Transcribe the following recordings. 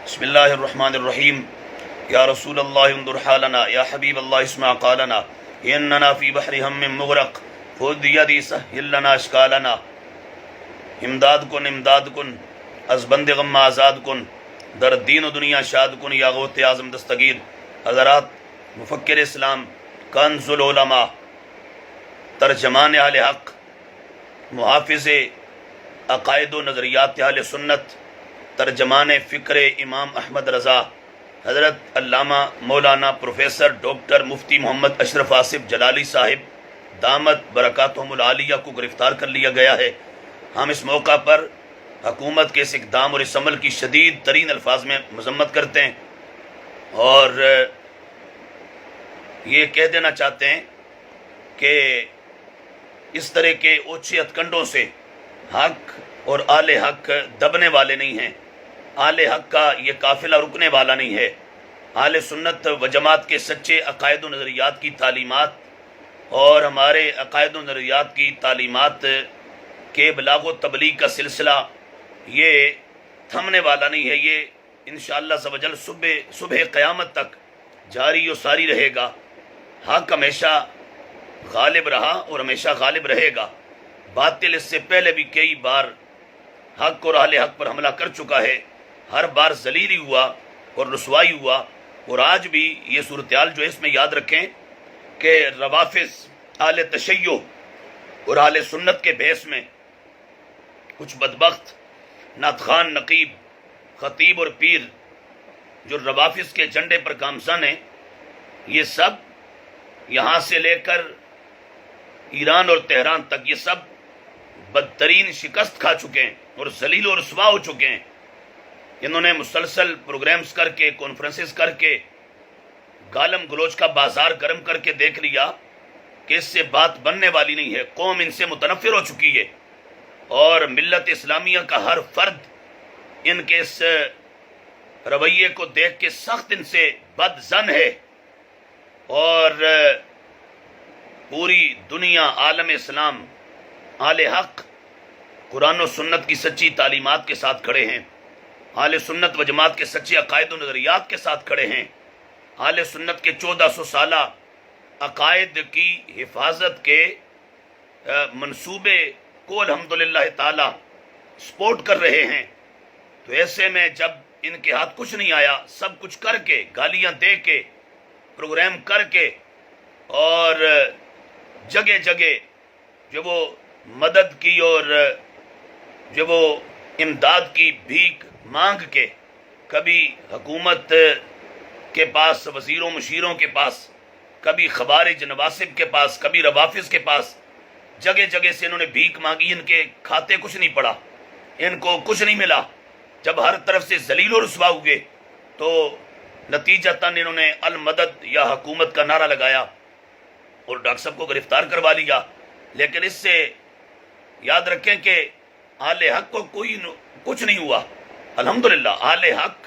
بسم اللہ الرحمن الرحیم یا رسول اللہ انظر حالنا یا حبیب اللہ اسمع قالنا اننا فی بحر ہم مغرق خذ یدی سہل لنا اشکالنا امداد کن از بند غم آزاد کن در دین و دنیا شاد کن یا غوث اعظم دستگیر حضرات مفکر اسلام کنز العلماء ترجمان اہل حق محافظ عقائد و نظریات اہل سنت ترجمان فکر امام احمد رضا حضرت علامہ مولانا پروفیسر ڈاکٹر مفتی محمد اشرف آصف جلالی صاحب دامت برکاتہم العالیہ کو گرفتار کر لیا گیا ہے۔ ہم اس موقع پر حکومت کے اس اقدام اور اس عمل کی شدید ترین الفاظ میں مذمت کرتے ہیں اور یہ کہہ دینا چاہتے ہیں کہ اس طرح کے اوچھے ہتھکنڈوں سے حق اور آل حق دبنے والے نہیں ہیں، آل حق کا یہ قافلہ رکنے والا نہیں ہے۔ آل سنت و جماعت کے سچے عقائد و نظریات کی تعلیمات اور ہمارے عقائد و نظریات کی تعلیمات کے ابلاغ و تبلیغ کا سلسلہ یہ تھمنے والا نہیں ہے، یہ انشاءاللہ عز و جل صبح قیامت تک جاری و ساری رہے گا۔ حق ہمیشہ غالب رہا اور ہمیشہ غالب رہے گا۔ باطل اس سے پہلے بھی کئی بار حق اور اہل حق پر حملہ کر چکا ہے، ہر بار ذلیل ہوا اور رسوائی ہوا، اور آج بھی یہ صورتحال جو ہے اس میں یاد رکھیں کہ روافض اہل تشیع اور اہل سنت کے بحث میں کچھ بدبخت نعت خوان، نقیب، خطیب اور پیر جو روافض کے جھنڈے پر گامزن ہیں، یہ سب یہاں سے لے کر ایران اور تہران تک یہ سب بدترین شکست کھا چکے ہیں اور ذلیل و رسوا ہو چکے ہیں۔ انہوں نے مسلسل پروگرامز کر کے، کانفرنسز کر کے، گالم گلوچ کا بازار گرم کر کے دیکھ لیا کہ اس سے بات بننے والی نہیں ہے، قوم ان سے متنفر ہو چکی ہے اور ملت اسلامیہ کا ہر فرد ان کے اس رویے کو دیکھ کے سخت ان سے بد ظن ہے، اور پوری دنیا، عالم اسلام، اہل حق قرآن و سنت کی سچی تعلیمات کے ساتھ کھڑے ہیں، اہل سنت و جماعت کے سچے عقائد و نظریات کے ساتھ کھڑے ہیں، اہل سنت کے 1400 سالہ عقائد کی حفاظت کے منصوبے کو الحمدللہ تعالی سپورٹ کر رہے ہیں۔ تو ایسے میں جب ان کے ہاتھ کچھ نہیں آیا، سب کچھ کر کے، گالیاں دے کے، پروگرام کر کے اور جگہ جگہ جو وہ مدد کی اور جو وہ امداد کی بھیک مانگ کے، کبھی حکومت کے پاس، وزیروں مشیروں کے پاس، کبھی خوارج نواسب کے پاس، کبھی روافظ کے پاس، جگہ جگہ سے انہوں نے بھیک مانگی، ان کے کھاتے کچھ نہیں پڑا، ان کو کچھ نہیں ملا۔ جب ہر طرف سے ذلیل و رسوا ہوئے تو نتیجتاً انہوں نے المدد یا حکومت کا نعرہ لگایا اور ڈاکٹر صاحب کو گرفتار کروا لیا۔ لیکن اس سے یاد رکھیں کہ اہل حق کو کچھ نہیں ہوا، الحمدللہ اہل حق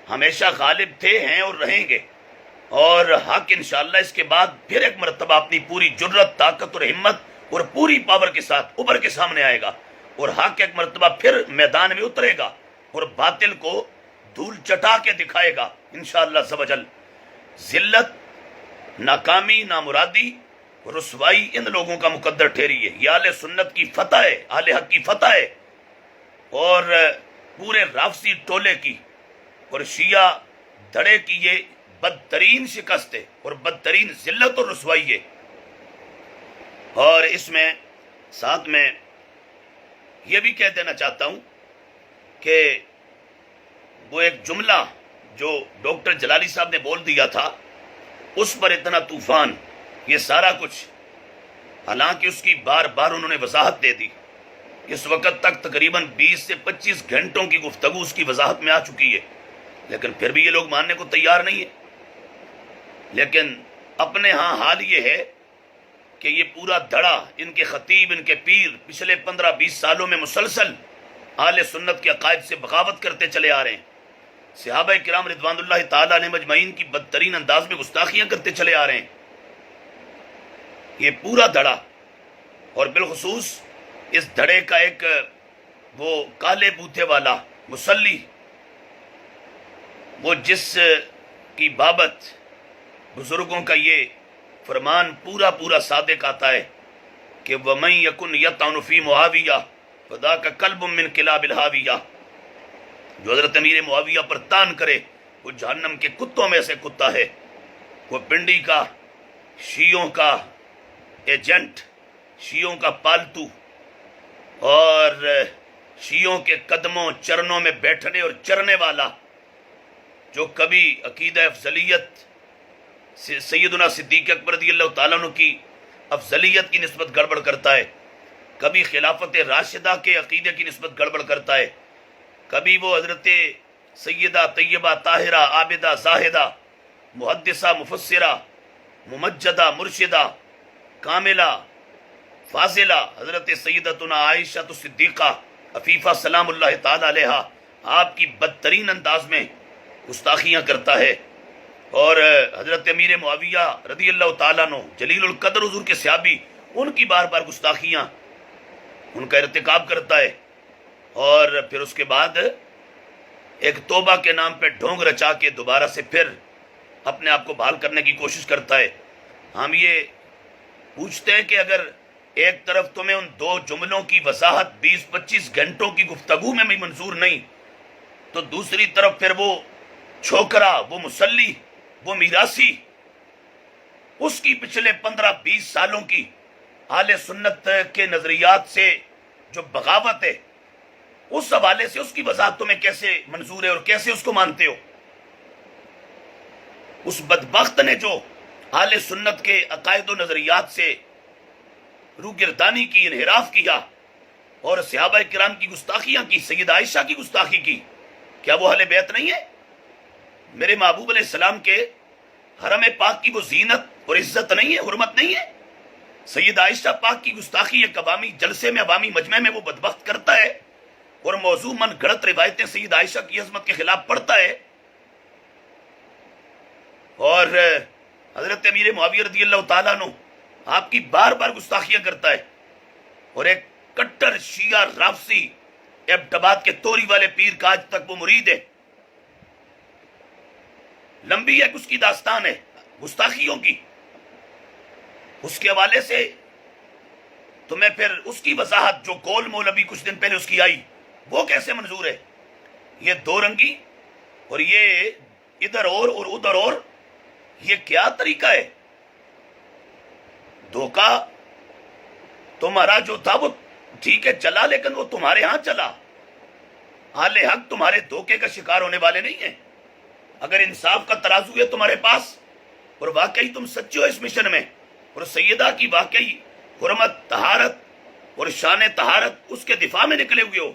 ہمیشہ غالب تھے، ہیں اور رہیں گے، اور حق انشاءاللہ اس کے بعد پھر ایک مرتبہ اپنی پوری جرت، طاقت اور ہمت اور پوری پاور کے ساتھ ابھر کے سامنے آئے گا، اور حق ایک مرتبہ پھر میدان میں اترے گا اور باطل کو دھول چٹا کے دکھائے گا انشاءاللہ عز و جل۔ ذلت، ناکامی، نامرادی، رسوائی ان لوگوں کا مقدر ٹھہری ہے۔ یہ اہل سنت کی فتح ہے، اہل حق کی فتح ہے، اور پورے رافضی ٹولے کی اور شیعہ دھڑے کی یہ بدترین شکست ہے اور بدترین ذلت اور رسوائی ہے۔ اور اس میں ساتھ میں یہ بھی کہہ دینا چاہتا ہوں کہ وہ ایک جملہ جو ڈاکٹر جلالی صاحب نے بول دیا تھا، اس پر اتنا طوفان، یہ سارا کچھ، حالانکہ اس کی بار بار انہوں نے وضاحت دے دی، اس وقت تک تقریباً 20 سے 25 گھنٹوں کی گفتگو اس کی وضاحت میں آ چکی ہے، لیکن پھر بھی یہ لوگ ماننے کو تیار نہیں ہے۔ لیکن اپنے ہاں حال یہ ہے کہ یہ پورا دھڑا، ان کے خطیب، ان کے پیر پچھلے 15-20 سالوں میں مسلسل اہل سنت کے عقائد سے بغاوت کرتے چلے آ رہے ہیں، صحابہ کرام رضوان اللہ تعالیٰ علیہ مجمعین کی بدترین انداز میں گستاخیاں کرتے چلے آ رہے ہیں۔ یہ پورا دھڑا، اور بالخصوص اس دھڑے کا ایک وہ کالے بوتھے والا مسلی وہ جس کی بابت بزرگوں کا یہ فرمان پورا پورا صادق آتا ہے کہ وَمَن يَكُنْ يَطْعَنُ فِي مُعَاوِيَةَ فَذَاكَ كَلْبٌ مِّن كِلَابِ الْحَاوِيَةِ، جو حضرت امیر معاویہ پر تان کرے وہ جہنم کے کتوں میں سے کتا ہے۔ وہ پنڈی کا، شیعوں کا ایجنٹ، شیعوں کا پالتو، اور شیعوں کے قدموں چرنوں میں بیٹھنے اور چرنے والا، جو کبھی عقیدہ افضلیت سیدنا صدیق اکبر رضی اللہ تعالیٰ عنہ کی افضلیت کی نسبت گڑبڑ کرتا ہے، کبھی خلافت راشدہ کے عقیدے کی نسبت گڑبڑ کرتا ہے، کبھی وہ حضرت سیدہ طیبہ طاہرہ عابدہ زاہدہ محدثہ مفسرہ ممجدہ مرشدہ کاملہ فاضلہ حضرت سیدتنا عائشہ صدیقہ عفیفہ سلام اللہ تعالی علیہا آپ کی بدترین انداز میں گستاخیاں کرتا ہے، اور حضرت امیر معاویہ رضی اللہ تعالیٰ عنہ جلیل القدر حضور کے صحابی، ان کی بار بار گستاخیاں، ان کا ارتکاب کرتا ہے، اور پھر اس کے بعد ایک توبہ کے نام پہ ڈھونگ رچا کے دوبارہ سے پھر اپنے آپ کو بحال کرنے کی کوشش کرتا ہے۔ ہم یہ پوچھتے ہیں کہ اگر ایک طرف تمہیں ان دو جملوں کی وضاحت 20-25 گھنٹوں کی گفتگو میں بھی منظور نہیں، تو دوسری طرف پھر وہ چھوکرا، وہ مسلی، وہ میراثی، اس کی پچھلے 15-20 سالوں کی اہل سنت کے نظریات سے جو بغاوت ہے، اس حوالے سے اس کی وضاحت تمہیں کیسے منظور ہے اور کیسے اس کو مانتے ہو؟ اس بدبخت نے جو اہل سنت کے عقائد و نظریات سے روگردانی کی، انحراف کیا اور صحابہ کرام کی گستاخیاں کی، سیدہ عائشہ کی گستاخی کی، کیا وہ اہل بیت نہیں ہے؟ میرے محبوب علیہ السلام کے حرم پاک کی وہ زینت اور عزت نہیں ہے، حرمت نہیں ہے؟ سیدہ عائشہ پاک کی گستاخی ایک عوامی جلسے میں، عوامی مجمع میں وہ بدبخت کرتا ہے اور موضوع من گھڑت روایتیں سیدہ عائشہ کی عظمت کے خلاف پڑھتا ہے، اور حضرت امیر معاویہ رضی اللہ تعالیٰ عنہ آپ کی بار بار گستاخیاں کرتا ہے، اور ایک کٹر شیعہ رافضی ایبٹباد کے توری والے پیر کا آج تک وہ مرید ہے۔ لمبی ایک اس کی داستان ہے گستاخیوں کی، اس کے حوالے سے تمہیں پھر اس کی وضاحت جو گول مول ابھی کچھ دن پہلے اس کی آئی، وہ کیسے منظور ہے؟ یہ دو رنگی اور یہ ادھر اور ادھر اور، یہ کیا طریقہ ہے؟ دھوکہ تمہارا جو تھا وہ ٹھیک ہے چلا، لیکن وہ تمہارے ہاں چلا، اہل حق تمہارے دھوکے کا شکار ہونے والے نہیں ہیں۔ اگر انصاف کا ترازو ہے تمہارے پاس اور واقعی تم سچے ہو اس مشن میں، اور سیدہ کی واقعی حرمت، طہارت اور شان طہارت اس کے دفاع میں نکلے ہوئے ہو،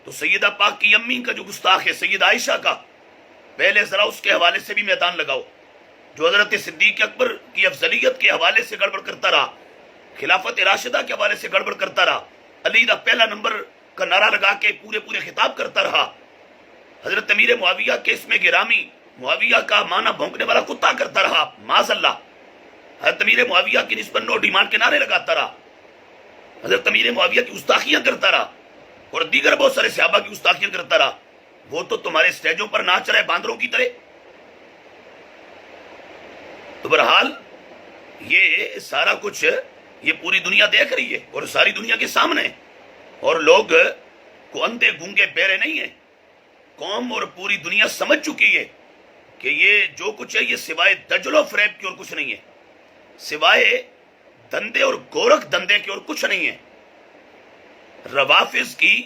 تو سیدہ پاک کی امی کا جو گستاخ ہے سیدہ عائشہ کا، پہلے ذرا اس کے حوالے سے بھی میدان لگاؤ، جو حضرت صدیق اکبر کی افضلیت کے حوالے سے گڑبڑ کرتا رہا، خلافت راشدہ کے حوالے سے گڑبڑ کرتا رہا، علی دا پہلا نمبر کا نعرہ لگا کے پورے خطاب کرتا رہا، حضرت امیر معاویہ کے اس میں گرامی معاویہ کا معنی بھونکنے والا کتا کرتا رہا، معاذ اللہ، حضرت امیر معاویہ کی نسبت نو ڈیمانڈ کے نعرے لگاتا رہا، حضرت امیر معاویہ کی گستاخیاں کرتا رہا، اور دیگر بہت سارے صحابہ کی گستاخیاں کرتا رہا، وہ تو تمہارے سٹیجوں پر ناچ رہے باندروں کی طرح۔ تو بہرحال یہ سارا کچھ یہ پوری دنیا دیکھ رہی ہے اور ساری دنیا کے سامنے، اور لوگ کو اندھے گونگے بہرے نہیں ہیں، قوم اور پوری دنیا سمجھ چکی ہے کہ یہ جو کچھ ہے یہ سوائے دجل و فریب کی اور کچھ نہیں ہے، سوائے دندے اور گورکھ دندے کی اور کچھ نہیں ہے۔ روافظ کی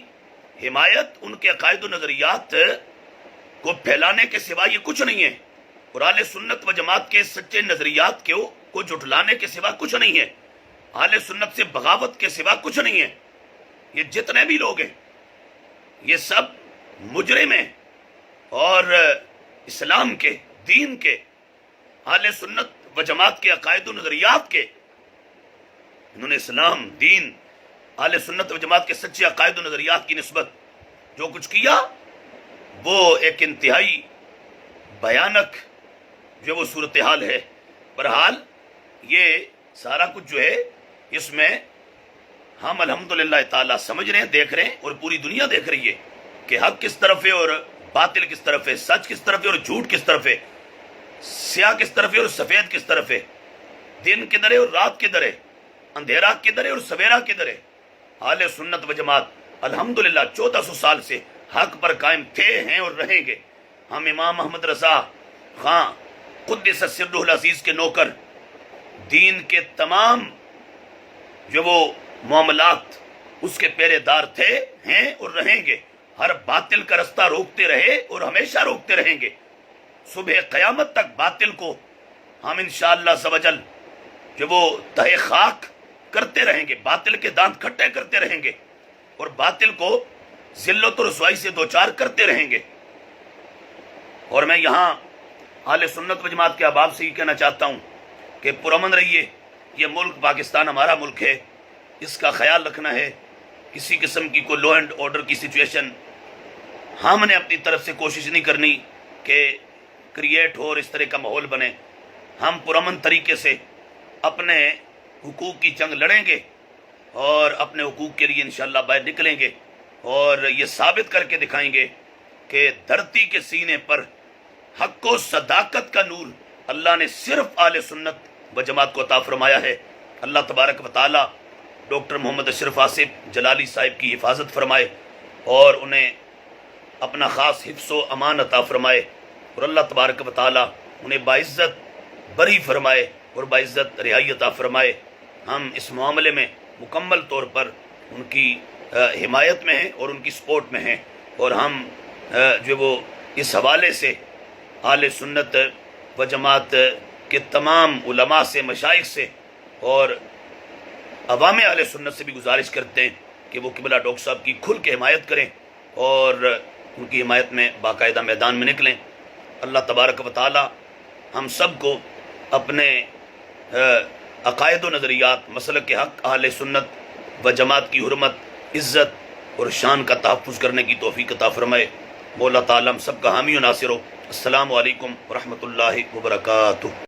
حمایت ان کے عقائد و نظریات کو پھیلانے کے سوا یہ کچھ نہیں ہے، اور اہل سنت و جماعت کے سچے نظریات کو جھٹلانے کے سوا کچھ نہیں ہے، اہل سنت سے بغاوت کے سوا کچھ نہیں ہے۔ یہ جتنے بھی لوگ ہیں یہ سب مجرم ہیں، اور اسلام کے، دین کے، اہل سنت و جماعت کے عقائد و نظریات کے، انہوں نے اسلام، دین، اہل سنت و جماعت کے سچے عقائد و نظریات کی نسبت جو کچھ کیا وہ ایک انتہائی بھیانک جو وہ صورتحال ہے۔ بہرحال یہ سارا کچھ جو ہے اس میں ہم الحمدللہ تعالیٰ سمجھ رہے ہیں، دیکھ رہے ہیں، اور پوری دنیا دیکھ رہی ہے کہ حق کس طرف ہے اور باطل کس طرف ہے، سچ کس طرف ہے اور جھوٹ کس طرف ہے، سیاہ کس طرف ہے اور سفید کس طرف ہے، دن کدھر ہے اور رات کدھر ہے، اندھیرا کدھر ہے اور سویرا کدھر ہے۔ اہل سنت و جماعت الحمدللہ 1400 سال سے حق پر قائم تھے، ہیں اور رہیں گے۔ ہم امام محمد رضا خان قدس سرہ العزیز کے نوکر، دین کے تمام جو وہ معاملات اس کے پیرے دار تھے، ہیں اور رہیں گے۔ ہر باطل کا رستہ روکتے رہے اور ہمیشہ روکتے رہیں گے۔ صبح قیامت تک باطل کو ہم انشاءاللہ عز و جل جو وہ تہے خاک کرتے رہیں گے، باطل کے دانت کھٹے کرتے رہیں گے اور باطل کو ذلت و رسوائی سے دوچار کرتے رہیں گے۔ اور میں یہاں اہل سنت و جماعت کے احباب سے یہ کہنا چاہتا ہوں کہ پرامن رہیے۔ یہ ملک پاکستان ہمارا ملک ہے، اس کا خیال رکھنا ہے۔ کسی قسم کی کوئی لا اینڈ آرڈر کی سچویشن ہم نے اپنی طرف سے کوشش نہیں کرنی کہ کریٹ ہو اور اس طرح کا ماحول بنے۔ ہم پرامن طریقے سے اپنے حقوق کی جنگ لڑیں گے اور اپنے حقوق کے لیے انشاءاللہ باہر نکلیں گے اور یہ ثابت کر کے دکھائیں گے کہ دھرتی کے سینے پر حق و صداقت کا نور اللہ نے صرف اہل سنت و جماعت کو عطا فرمایا ہے۔ اللہ تبارک و تعالی ڈاکٹر محمد اشرف آصف جلالی صاحب کی حفاظت فرمائے اور انہیں اپنا خاص حفظ و امان عطا فرمائے، اور اللہ تبارک و تعالی انہیں باعزت بری فرمائے اور باعزت رہائی عطا فرمائے۔ ہم اس معاملے میں مکمل طور پر ان کی حمایت میں ہیں اور ان کی سپورٹ میں ہیں، اور ہم جو وہ اس حوالے سے اہل سنت و جماعت کے تمام علماء سے، مشائخ سے اور عوام اہل سنت سے بھی گزارش کرتے ہیں کہ وہ قبلہ ڈاکٹر صاحب کی کھل کے حمایت کریں اور ان کی حمایت میں باقاعدہ میدان میں نکلیں۔ اللہ تبارک و تعالی ہم سب کو اپنے عقائد و نظریات، مسلک کے حق، اہل سنت و جماعت کی حرمت، عزت اور شان کا تحفظ کرنے کی توفیق عطا فرمائے۔ مولا تعالی ہم سب کا حامی و ناصر ہو۔ السلام علیکم ورحمۃ اللہ وبرکاتہ۔